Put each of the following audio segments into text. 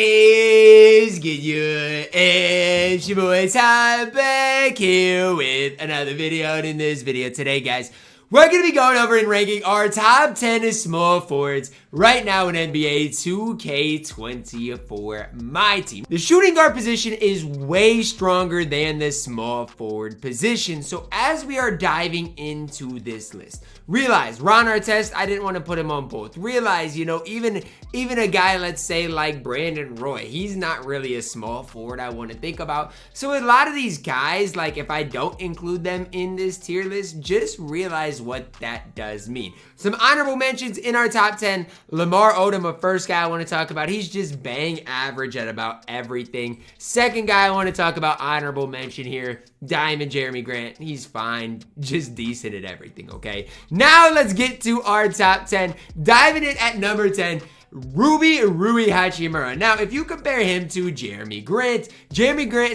is good, you? It's your boy Ty back here with another video. And in this video today, guys, we're going to be going over and ranking our top 10 small forwards right now in NBA 2K24 MyTEAM. The shooting guard position is way stronger than the small forward position. So as we are diving into this list, realize Ron Artest, I didn't want to put him on both. Realize, you know, even a guy, let's say like Brandon Roy, he's not really a small forward I want to think about. So a lot of these guys, like if I don't include them in this tier list, just realize what that does mean. Some honorable mentions in our top 10. Lamar Odom, a first guy I want to talk about. He's just bang average at about everything. Second guy I want to talk about, honorable mention here, Diamond Jeremy Grant. He's fine, just decent at everything, okay? Now let's get to our top 10. Diving in at number 10, Rury Haimura. Now, if you compare him to Jeremy Grant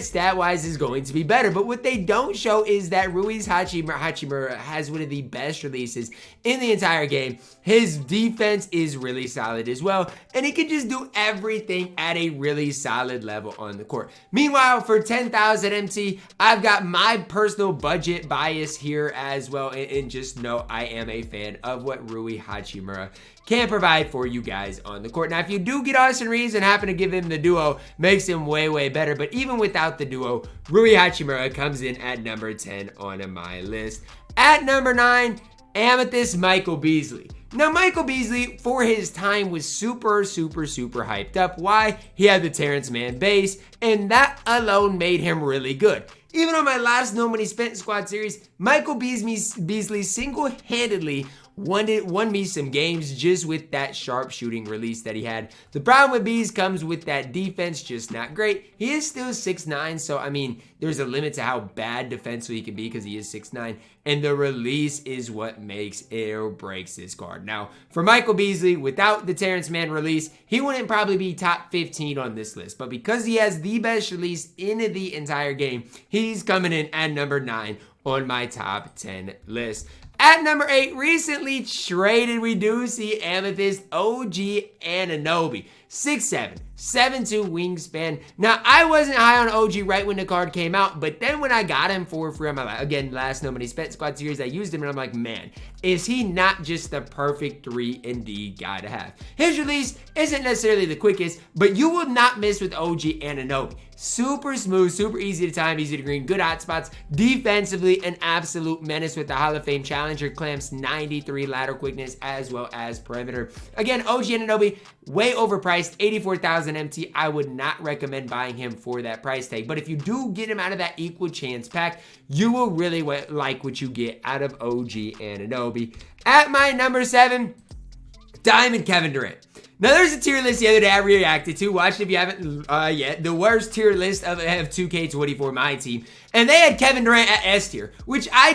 stat-wise is going to be better, but what they don't show is that Rury Haimura has one of the best releases in the entire game. His defense is really solid as well, and he can just do everything at a really solid level on the court. Meanwhile, for 10,000 MT, I've got my personal budget bias here as well, and just know I am a fan of what Rury Haimura can provide for you guys on the court. Now, if you do get Austin Reeves and happen to give him the duo, makes him way, way better. But even without the duo, Rury Haimura comes in at number 10 on my list. At number 9, Amethyst Michael Beasley. Now, Michael Beasley, for his time, was super hyped up. Why? He had the Terrence Mann base, and that alone made him really good. Even on my last No Money Spent squad series, Michael Beasley single-handedly won me some games just with that sharp shooting release that he had. The problem with Bees comes with that defense, just not great. He is still 6'9", so I mean, there's a limit to how bad defensively he can be because he is 6'9", and the release is what makes or breaks this card. Now, for Michael Beasley, without the Terrence Mann release, he wouldn't probably be top 15 on this list, but because he has the best release in the entire game, he's coming in at number 9 on my top 10 list. At number 8, recently traded, we do see Amethyst OG Anunoby. 6'7", 7'2" wingspan. Now, I wasn't high on OG right when the card came out, but then when I got him for free on my, again, last No Money Spent squad series, I used him, and I'm like, man, is he not just the perfect 3-and-D guy to have? His release isn't necessarily the quickest, but you will not miss with OG Anunoby. Super smooth, super easy to time, easy to green, good hot spots. Defensively, an absolute menace with the Hall of Fame Challenger clamps, 93 lateral quickness, as well as perimeter. Again, OG Anunoby, way overpriced, 84,000 MT. I would not recommend buying him for that price tag. But if you do get him out of that equal chance pack, you will really like what you get out of OG Anunoby. At my number 7, Diamond Kevin Durant. Now, there's a tier list the other day I reacted to. Watch it if you haven't yet. The worst tier list of 2K24 MyTEAM. And they had Kevin Durant at S tier, which I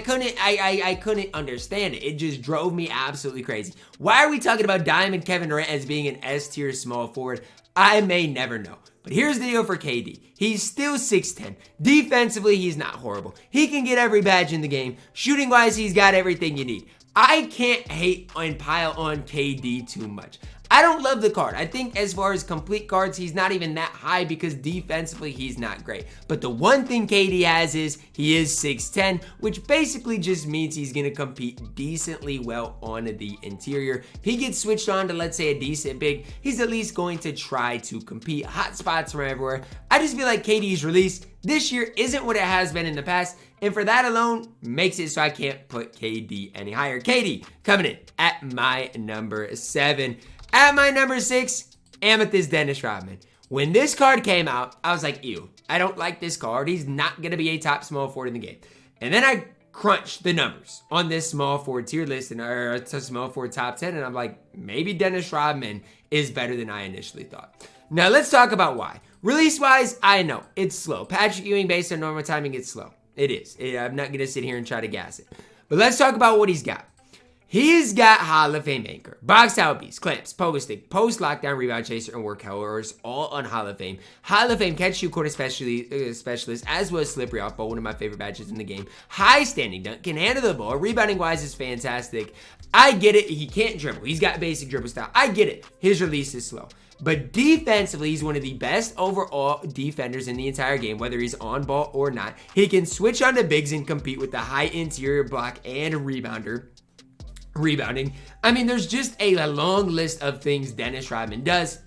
couldn't understand it. It just drove me absolutely crazy. Why are we talking about Diamond Kevin Durant as being an S tier small forward? I may never know. But here's the deal for KD. He's still 6'10". Defensively, he's not horrible. He can get every badge in the game. Shooting-wise, he's got everything you need. I can't hate and pile on KD too much. I don't love the card. I think as far as complete cards, he's not even that high because defensively, he's not great. But the one thing KD has is he is 6'10", which basically just means he's going to compete decently well on the interior. If he gets switched on to, let's say, a decent big, he's at least going to try to compete. Hot spots from everywhere. I just feel like KD's release this year isn't what it has been in the past, and for that alone, makes it so I can't put KD any higher. KD coming in at my number 7. At my number 6, Amethyst Dennis Rodman. When this card came out, I was like, ew, I don't like this card. He's not going to be a top small forward in the game. And then I crunched the numbers on this small forward tier list, or small forward top 10, and I'm like, maybe Dennis Rodman is better than I initially thought. Now, let's talk about why. Release-wise, I know, it's slow. Patrick Ewing, based on normal timing, it's slow. It is. I'm not going to sit here and try to gas it. But let's talk about what he's got. He's got Hall of Fame anchor, box out beast, clamps, pogo stick, post lockdown, rebound chaser, and work hours, all on Hall of Fame. Hall of Fame catch shoot corner specialist, as well as slippery off ball, one of my favorite badges in the game. High standing dunk, can handle the ball, rebounding wise is fantastic. I get it, he can't dribble. He's got basic dribble style. I get it. His release is slow. But defensively, he's one of the best overall defenders in the entire game, whether he's on ball or not. He can switch on to bigs and compete with the high interior block and rebounding. I mean, there's just a long list of things Dennis Rodman does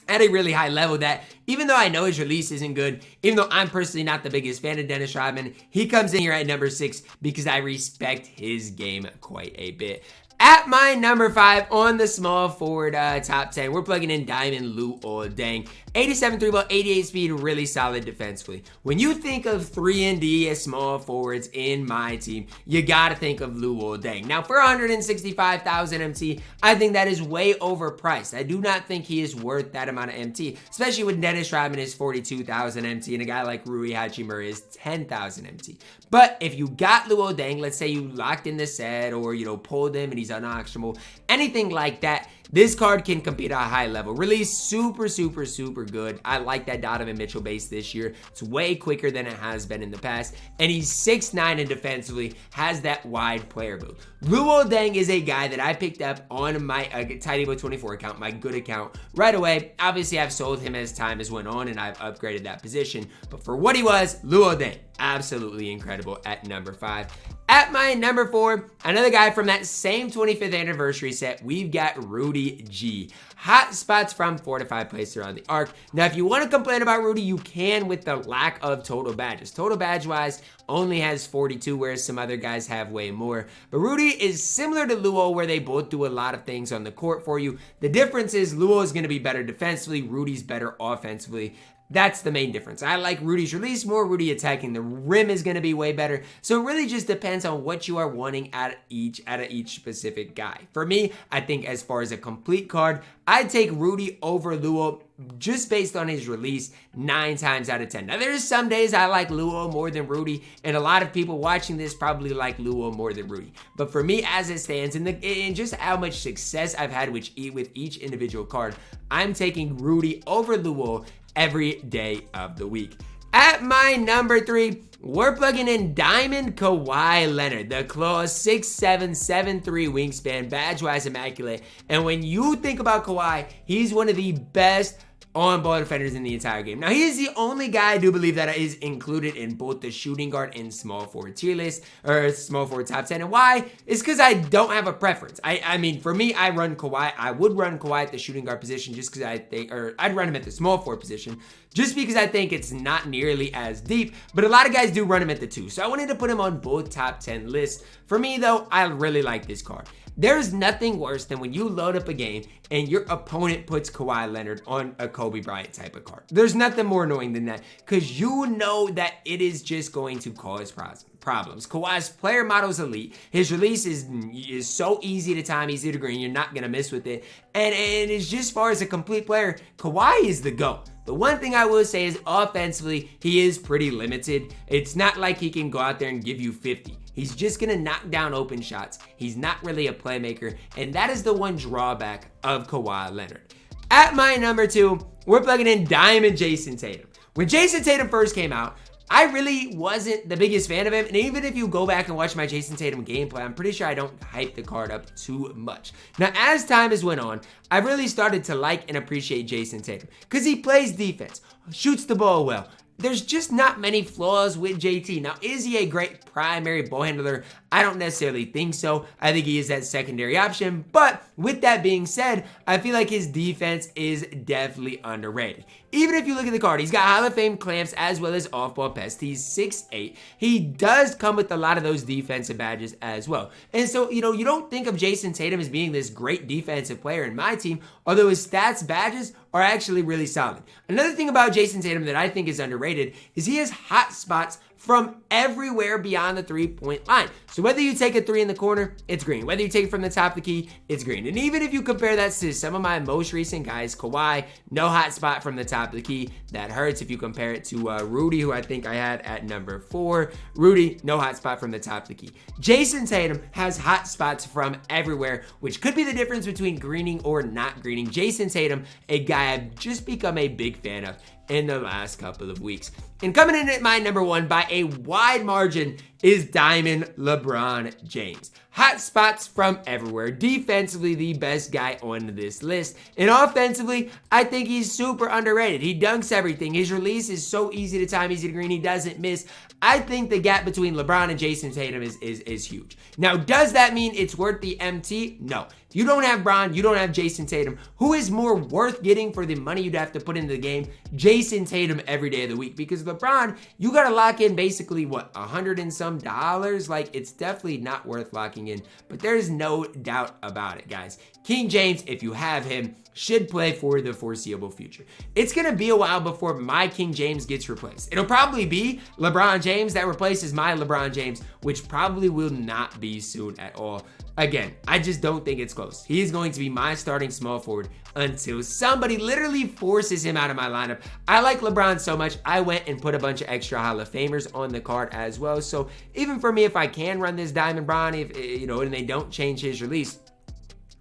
at a really high level that, even though I know his release isn't good, even though I'm personally not the biggest fan of Dennis Rodman, he comes in here at number 6 because I respect his game quite a bit. At my number 5 on the small forward top 10, we're plugging in Diamond Luol Deng. 87 3 ball, 88 speed, really solid defensively. When you think of 3-and-D as small forwards in my team, you gotta think of Luol Deng. Now, for 165,000 MT, I think that is way overpriced. I do not think he is worth that amount of MT, especially when Dennis Rodman is 42,000 MT and a guy like Rury Haimura is 10,000 MT. But if you got Luol Deng, let's say you locked in the set or, pulled him and he's unauctionable, anything like that, this card can compete at a high level. Release super good. I like that Donovan Mitchell base this year. It's way quicker than it has been in the past. And he's 6'9" and defensively has that wide player build. Luol Deng is a guy that I picked up on my TyDeBo 24 account, my good account, right away. Obviously, I've sold him as time has went on and I've upgraded that position. But for what he was, Luol Deng, absolutely incredible at number 5. At my number 4, another guy from that same 25th anniversary set, we've got Rudy G. Hot spots from 4 to 5 places around the arc. Now, if you want to complain about Rudy, you can with the lack of total badges. Total badge-wise, only has 42, whereas some other guys have way more. But Rudy is similar to Luol, where they both do a lot of things on the court for you. The difference is Luol is going to be better defensively, Rudy's better offensively. That's the main difference. I like Rudy's release more. Rudy attacking the rim is going to be way better. So it really just depends on what you are wanting out of each specific guy. For me, I think as far as a complete card, I'd take Rudy over Luol just based on his release 9 times out of 10. Now, there's some days I like Luol more than Rudy, and a lot of people watching this probably like Luol more than Rudy. But for me, as it stands, and just how much success I've had with each individual card, I'm taking Rudy over Luol every day of the week. At my number 3, we're plugging in Diamond Kawhi Leonard, the claws 6'7", 7'3" wingspan, badge-wise immaculate. And when you think about Kawhi, he's one of the best on-ball defenders in the entire game. Now, he is the only guy I do believe that is included in both the shooting guard and small forward tier list, or small forward top 10. And why? It's because I don't have a preference. I mean, for me, I run Kawhi. I would run Kawhi at the shooting guard position just because I think, or I'd run him at the small forward position just because I think it's not nearly as deep, but a lot of guys do run him at the 2. So I wanted to put him on both top 10 lists. For me, though, I really like this card. There's nothing worse than when you load up a game and your opponent puts Kawhi Leonard on a Kobe Bryant type of card. There's nothing more annoying than that because you know that it is just going to cause problems. Kawhi's player model is elite. His release is so easy to time, easy to green. You're not going to miss with it. And it's just as far as a complete player, Kawhi is the GOAT. The one thing I will say is offensively, he is pretty limited. It's not like he can go out there and give you 50. He's just going to knock down open shots. He's not really a playmaker, and that is the one drawback of Kawhi Leonard. At my number 2, we're plugging in Diamond Jayson Tatum. When Jayson Tatum first came out, I really wasn't the biggest fan of him, and even if you go back and watch my Jayson Tatum gameplay, I'm pretty sure I don't hype the card up too much. Now, as time has went on, I really started to like and appreciate Jayson Tatum because he plays defense, shoots the ball well. There's just not many flaws with JT. Now, is he a great primary ball handler? I don't necessarily think so. I think he is that secondary option. But with that being said, I feel like his defense is definitely underrated. Even if you look at the card, he's got Hall of Fame clamps as well as off-ball pest. He's 6'8". He does come with a lot of those defensive badges as well. And so, you don't think of Jayson Tatum as being this great defensive player in my team, although his stats badges are actually really solid. Another thing about Jayson Tatum that I think is underrated is he has hot spots from everywhere beyond the three-point line. So whether you take a three in the corner, it's green. Whether you take it from the top of the key, it's green. And even if you compare that to some of my most recent guys, Kawhi, no hot spot from the top of the key. That hurts if you compare it to Rudy, who I think I had at number 4. Rudy, no hot spot from the top of the key. Jason Tatum has hot spots from everywhere, which could be the difference between greening or not greening. Jason Tatum, a guy I've just become a big fan of in the last couple of weeks. And coming in at my number 1 by a wide margin is Diamond LeBron James. Hot spots from everywhere. Defensively, the best guy on this list. And offensively, I think he's super underrated. He dunks everything. His release is so easy to time, easy to green. He doesn't miss. I think the gap between LeBron and Jason Tatum is huge. Now, does that mean it's worth the MT? No. If you don't have Bron, you don't have Jason Tatum. Who is more worth getting for the money you'd have to put into the game? Jason Tatum every day of the week. Because LeBron, you got to lock in basically, what, $100 and some dollars? Like, it's definitely not worth locking in. But there's no doubt about it, guys. King James, if you have him, should play for the foreseeable future. It's going to be a while before my King James gets replaced. It'll probably be LeBron James that replaces my LeBron James, which probably will not be soon at all. Again, I just don't think it's close. He is going to be my starting small forward until somebody literally forces him out of my lineup. I like LeBron so much, I went and put a bunch of extra Hall of Famers on the card as well. So even for me, if I can run this Diamond Bron, if and they don't change his release,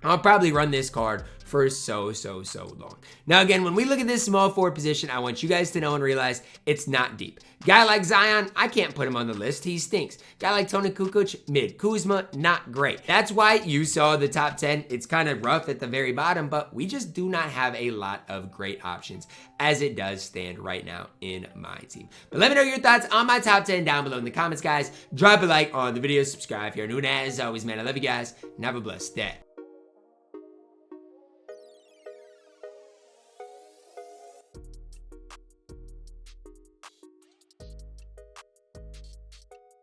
I'll probably run this card for so long. Now again, when we look at this small forward position, I want you guys to know and realize it's not deep. Guy like Zion, I can't put him on the list. He stinks. Guy like Tony Kukoc, mid. Kuzma, not great. That's why you saw the top 10. It's kind of rough at the very bottom, but we just do not have a lot of great options as it does stand right now in my team. But let me know your thoughts on my top 10 down below in the comments, guys. Drop a like on the video, subscribe if you're new, and as always, man, I love you guys, and have a blessed day.